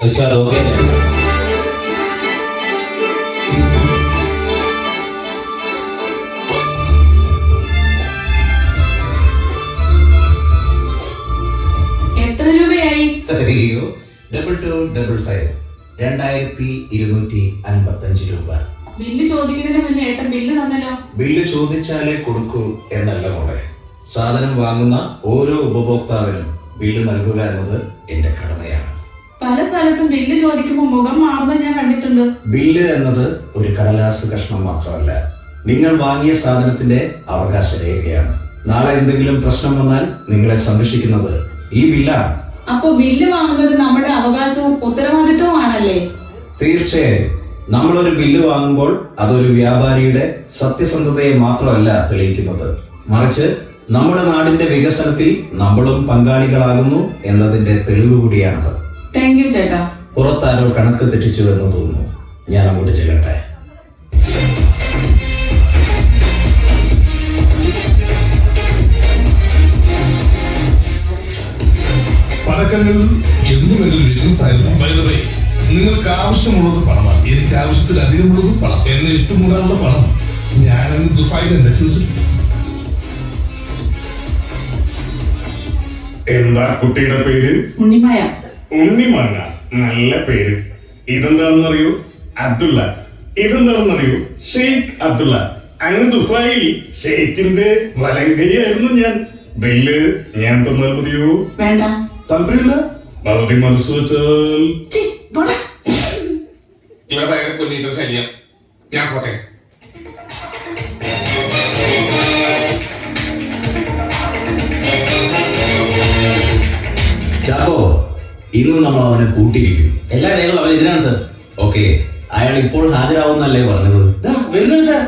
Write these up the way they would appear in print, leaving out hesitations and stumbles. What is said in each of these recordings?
Sir okay. എത്ര രൂപയായി? അയ്യോ, 2255 2255 രൂപ. ബില്ല് ചോദിക്കുന്നതിന് മുന്നേ ഏട്ടൻ ബില്ല് തന്നല്ലോ. ബില്ല് ചോദിച്ചാലേ കൊടുക്കൂ എന്നല്ല മോളെ. സാധനം വാങ്ങുന്ന ഓരോ ഉപഭോക്താവിനും ബില്ല് നൽകുക എന്നത് എന്റെ കടമയാണ്. പല സ്ഥലത്തും ബില്ല് ചോദിക്കുമ്പോൾ മുഖം മാറുന്നത് ഞാൻ കണ്ടിട്ടുണ്ട്. ബില്ല് എന്നത് ഒരു കടലാസ് കഷ്ണം മാത്രമല്ല, നിങ്ങൾ വാങ്ങിയ സാധനത്തിന്റെ അവകാശ രേഖയാണ്. നാളെ എന്തെങ്കിലും പ്രശ്നം വന്നാൽ നിങ്ങളെ സംരക്ഷിക്കുന്നത് ഈ ബില്ലാണ്. അപ്പൊ ബില്ല് വാങ്ങുന്നത് നമ്മുടെ അവകാശവും ഉത്തരവാദിത്വമാണല്ലേ? തീർച്ചയായും. നമ്മളൊരു ബില്ല് വാങ്ങുമ്പോൾ അതൊരു വ്യാപാരിയുടെ സത്യസന്ധതയെ മാത്രമല്ല തെളിയിക്കുന്നത്, മറിച്ച് നമ്മുടെ നാടിന്റെ വികസനത്തിൽ നമ്മളും പങ്കാളികളാകുന്നു എന്നതിന്റെ തെളിവ് കൂടിയാണത്. താങ്ക് യു ചേട്ടാ. പുറത്താരോ കണക്ക് തെറ്റിച്ചു എന്ന് തോന്നുന്നു. ഞാൻ അങ്ങോട്ട് ചെല്ലട്ടെ. പടക്കങ്ങൾ എന്നും എന്നൊരു ബിസിനസ് ആയിരുന്നു. നിങ്ങൾക്ക് ആവശ്യമുള്ളത് പണമാണ്, എനിക്ക് ആവശ്യത്തിലധികമുള്ളത് പണം. എന്നെ ഇട്ടുമൂടാനുള്ള പണം ഞാനെന്ന് ദുബായിൽ ഉണ്ടാക്കി വെച്ചിട്ടുണ്ട്. എന്താ കുട്ടിയുടെ പേര്? ഉണ്ണിമായ. ഉണ്ണിമാങ്ങ, നല്ല പേര്. ഇതെന്താണെന്നറിയോ? അബ്ദുള്ള. ഇതെന്താണെന്നറിയോ? ഷെയ്ഖ് അബ്ദുള്ള. അങ്ങ് ദുബായിൽ ഷെയ്ഖിന്റെ വലങ്കയായിരുന്നു ഞാൻ. ബില്ല് ഞാൻ തന്നാൽ മതിയോ? വേണ്ട. താല്പര്യമില്ല? ഭൗതി മനസ്സ് വെച്ചാൽ ഇവിടെ ഭയങ്കര പൊന്നീറ്റ ശല്യം. ഞാൻ പോട്ടെ. ചാക്കോ, ഇന്ന് നമ്മൾ അവനെ കൂട്ടിയിരിക്കും. എല്ലാ കാര്യങ്ങളും അവൻ ഇതിനാണ് സാർ. ഓക്കെ, അയാൾ ഇപ്പോൾ ഹാജരാവുന്നല്ലേ പറഞ്ഞത്? വരുന്നുണ്ട് sir.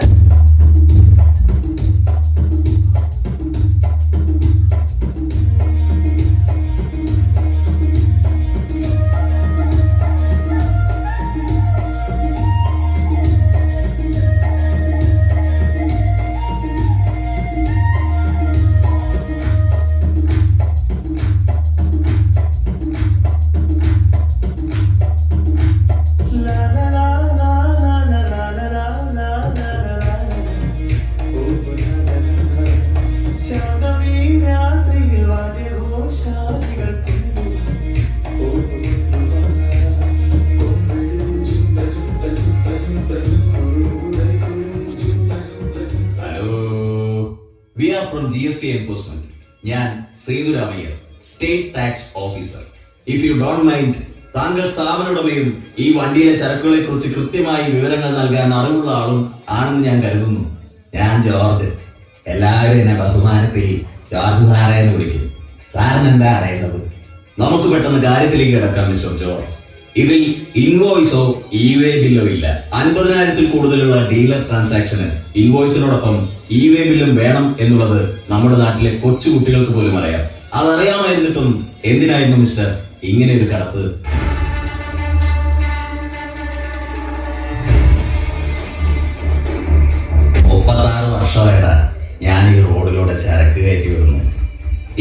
We are from GST enforcement. ഞാൻ Sethuramaiyer, state tax officer. If you don't mind, താങ്കൾ സ്ഥാപനോടമയും ഈ വണ്ടിയിലെ ചരക്കുകളെ കുറിച്ച് കൃത്യമായി വിവരങ്ങൾ നൽകാൻ അറിവുള്ള ആളും ആണെന്ന് ഞാൻ കരുതുന്നു. ഞാൻ ജോർജ്. എല്ലാവരും എന്നെ ബഹുമാനത്തിൽ ജോർജ് സാറേ എന്ന് വിളിക്കും. സാറിന് എന്താ അറിയേണ്ടത്? നമുക്ക് പെട്ടെന്ന് കാര്യത്തിലേക്ക് കിടക്കാം മിസ്റ്റർ ജോർജ്. ഇതിൽ ഇൻവോയ്സോ ഇ-വേ ബില്ലോ ഇല്ല. 50,000-ൽ കൂടുതലുള്ള ഡീലർ ട്രാൻസാക്ഷന് ഇൻവോയ്സിനോടൊപ്പം ഇ-വേ ബില്ലും വേണം എന്നുള്ളത് നമ്മുടെ നാട്ടിലെ കൊച്ചു കുട്ടികൾക്ക് പോലും അറിയാം. അതറിയാമായിരുന്നിട്ടും എന്തിനായിരുന്നു മിസ്റ്റർ ഇങ്ങനെ ഒരു കടത്ത്? വർഷമായിട്ടാ ഞാൻ ഈ റോഡിലൂടെ ചരക്ക് കയറ്റി വിടുന്നു.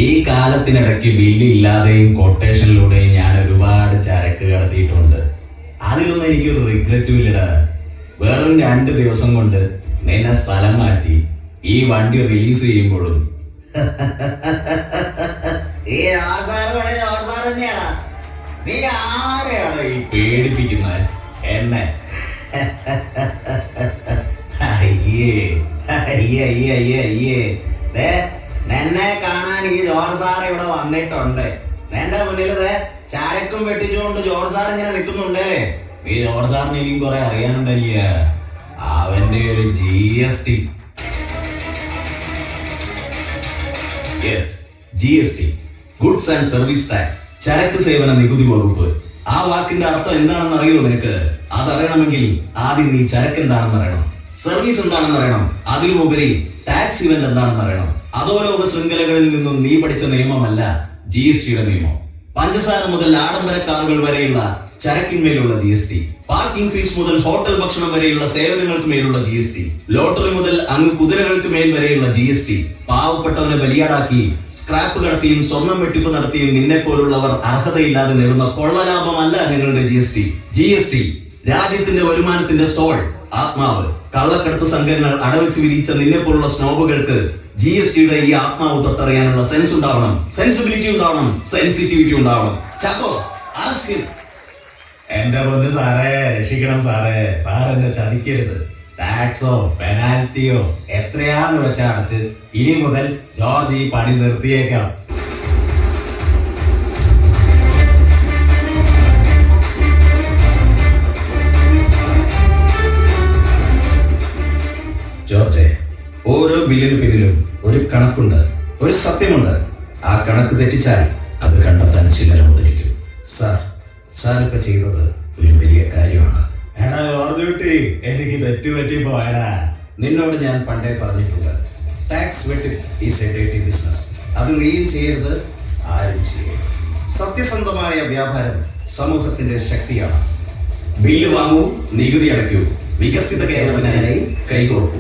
ഈ കാലത്തിനിടയ്ക്ക് ബില്ലില്ലാതെയും കൊട്ടേഷനിലൂടെയും ഞാൻ ഒരുപാട് ചരക്ക് കടത്തിയിട്ടുണ്ട്. അതിലൊന്നും എനിക്കൊരു റിഗ്രറ്റും ഇല്ലടാ. വെറും 2 ദിവസം കൊണ്ട് നിന്നെ സ്ഥലം മാറ്റി ഈ വണ്ടി റിലീസ് ചെയ്യുമ്പോഴും നീ ആരെയാണ് ഈ പേടിപ്പിക്കുന്നത് എന്നെ? അയ്യേ അയ്യേ അയ്യേ അയ്യേ അയ്യേ. നിന്നെ കാണാൻ ഈ ജോർജ് സാർ ഇവിടെ വന്നിട്ടുണ്ട്. എന്റെ മുന്നിൽ ചരക്കും വെട്ടിച്ചുകൊണ്ട് ജോർജ് സാർ ഇങ്ങനെ നിൽക്കുന്നുണ്ടേ. ഈ ജോർജ് സാറിന് ഇനിയും കുറെ അറിയാനുണ്ട് എനിക്ക്. അവന്റെ ഒരു GST. Yes, GST, goods and service tax, ചരക്ക് സേവന നികുതി വകുപ്പ്. ആ വാക്കിന്റെ അർത്ഥം എന്താണെന്ന് അറിയോ നിനക്ക്? അതറിയണമെങ്കിൽ ആദ്യം നീ ചരക്ക് എന്താണെന്ന് അറിയണം, സർവീസ് എന്താണെന്ന് അറിയണം, അതിലുപരി ടാക്സ് ഇവന്റ് എന്താണെന്ന് അറിയണം. അധോലോക ശൃംഖലകളിൽ നിന്നും നീ പഠിച്ച നിയമമല്ല GSTയുടെ നിയമം. പഞ്ചസാര മുതൽ ആഡംബര കാറുകൾ വരെയുള്ള ചരക്കിന്മേലുള്ള GST, പാർക്കിംഗ് ഫീസ് മുതൽ ഹോട്ടൽ ഭക്ഷണം വരെയുള്ള സേവനങ്ങൾക്ക് മേലുള്ള GST, ലോട്ടറി മുതൽ അങ്ങ് കുതിരകൾക്ക് മേൽ വരെയുള്ള GST, പാവപ്പെട്ടവനെ ബലിയാടാക്കി സ്ക്രാപ്പ് കടത്തിയും സ്വർണം വെട്ടിപ്പ് നടത്തിയും നിന്നെ പോലുള്ളവർ അർഹതയില്ലാതെ നേടുന്ന കൊള്ളലാഭമല്ല ഞങ്ങളുടെ GST. രാജ്യത്തിന്റെ വരുമാനത്തിന്റെ സോൾ, ആത്മാവ്. കള്ളക്കടത്ത് സംഘങ്ങൾ അടവെച്ച് വിരിച്ച നിന്നെ പോലുള്ള സ്നോബുകൾക്ക് GSTയുടെ ഈ ആത്മാവ് തൊട്ടറിയാനുള്ള സെൻസ് ഉണ്ടാവണം, സെൻസിബിലിറ്റി ഉണ്ടാവണം, സെൻസിറ്റിവിറ്റി ഉണ്ടാവണം. Chacko, ask him. എന്റെ പൊന്ന് സാറേ, രക്ഷിക്കണം സാറേ, സാർ എന്നെ ചതിക്കരുത്. ടാക്സോ പെനാൽറ്റിയോ എത്രയാന്ന് വെച്ചാ അടച്ച് ഇനി മുതൽ ജോർജ് ഈ പണി നിർത്തിയേക്കാം. ജോർജെ, ഓരോ ബില്ലിന് പിന്നിലും ഒരു കണക്കുണ്ട്, ഒരു സത്യമുണ്ട്. ആ കണക്ക് തെറ്റിച്ചാൽ അത് കണ്ടെത്താൻ ചിലർ മുതിരിക്കും. സാർ ഇപ്പൊ ചെയ്തത് ഒരു വലിയ കാര്യമാണ്. എടാ ജോർജ് കുട്ടി, എനിക്ക് തെറ്റുപറ്റിപ്പോ. എടാ, നിന്നോട് ഞാൻ പണ്ടേ പറഞ്ഞിട്ടുണ്ട്, ടാക്സ് വെട്ടി ഈസ് എ ഡേർട്ടി ബിസിനസ്. അത് നീയും ചെയ്യരുത്, ആരും ചെയ്യരുത്. സത്യസന്ധമായ വ്യാപാരം സമൂഹത്തിന്റെ ശക്തിയാണ്. ബില്ല് വാങ്ങൂ, നികുതി അടയ്ക്കൂ, വികസിത കേരളത്തിനായി കൈകോർക്കൂ.